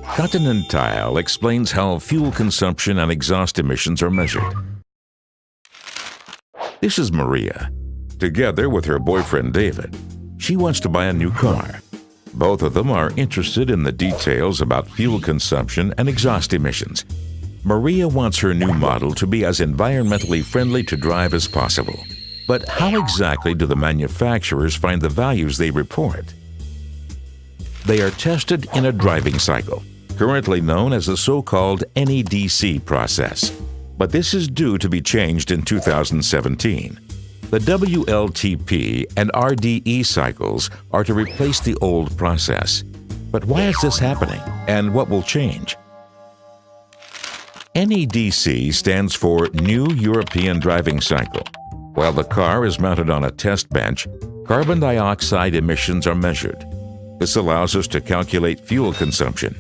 Continental explains how fuel consumption and exhaust emissions are measured. This is Maria. Together with her boyfriend David, she wants to buy a new car. Both of them are interested in the details about fuel consumption and exhaust emissions. Maria wants her new model to be as environmentally friendly to drive as possible. But how exactly do the manufacturers find the values they report? They are tested in a driving cycle, currently known as the so-called Nedc process. But this is due to be changed in 2017. The WLTP and RDE cycles are to replace the old process. But why is this happening, and what will change? Nedc stands for New European Driving Cycle. While the car is mounted on a test bench, carbon dioxide emissions are measured. This allows us to calculate fuel consumption.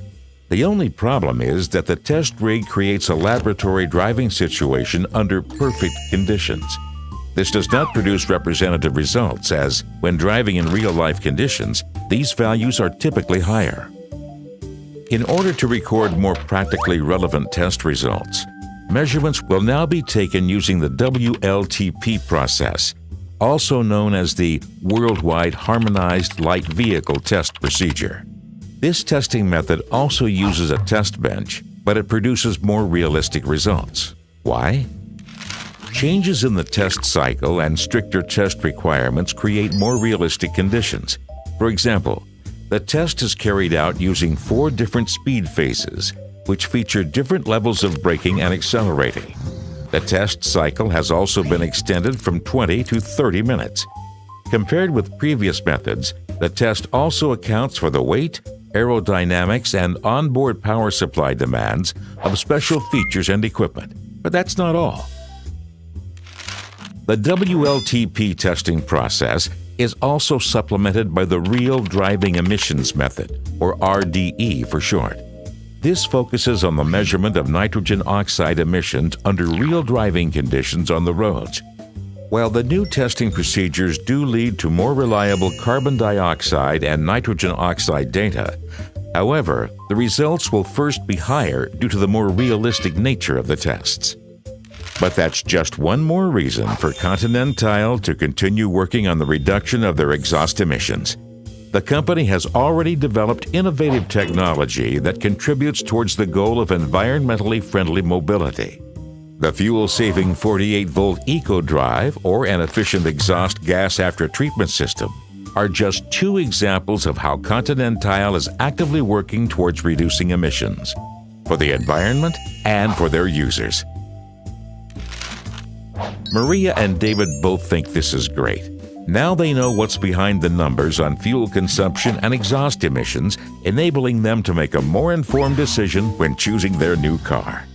The only problem is that the test rig creates a laboratory driving situation under perfect conditions. This does not produce representative results, as when driving in real-life conditions, these values are typically higher. In order to record more practically relevant test results, measurements will now be taken using the WLTP process, also known as the Worldwide Harmonized Light Vehicle Test Procedure. This testing method also uses a test bench, but it produces more realistic results. Why? Changes in the test cycle and stricter test requirements create more realistic conditions. For example, the test is carried out using 4 different speed phases, which feature different levels of braking and accelerating. The test cycle has also been extended from 20 to 30 minutes. Compared with previous methods, the test also accounts for the weight, aerodynamics, and onboard power supply demands of special features and equipment. But that's not all. The WLTP testing process is also supplemented by the Real Driving Emissions Method, or RDE for short. This focuses on the measurement of nitrogen oxide emissions under real driving conditions on the roads. While the new testing procedures do lead to more reliable carbon dioxide and nitrogen oxide data, however, the results will first be higher due to the more realistic nature of the tests. But that's just one more reason for Continental to continue working on the reduction of their exhaust emissions. The company has already developed innovative technology that contributes towards the goal of environmentally friendly mobility. The fuel-saving 48-volt EcoDrive or an efficient exhaust gas after-treatment system are just 2 examples of how Continental is actively working towards reducing emissions for the environment and for their users. Maria and David both think this is great. Now they know what's behind the numbers on fuel consumption and exhaust emissions, enabling them to make a more informed decision when choosing their new car.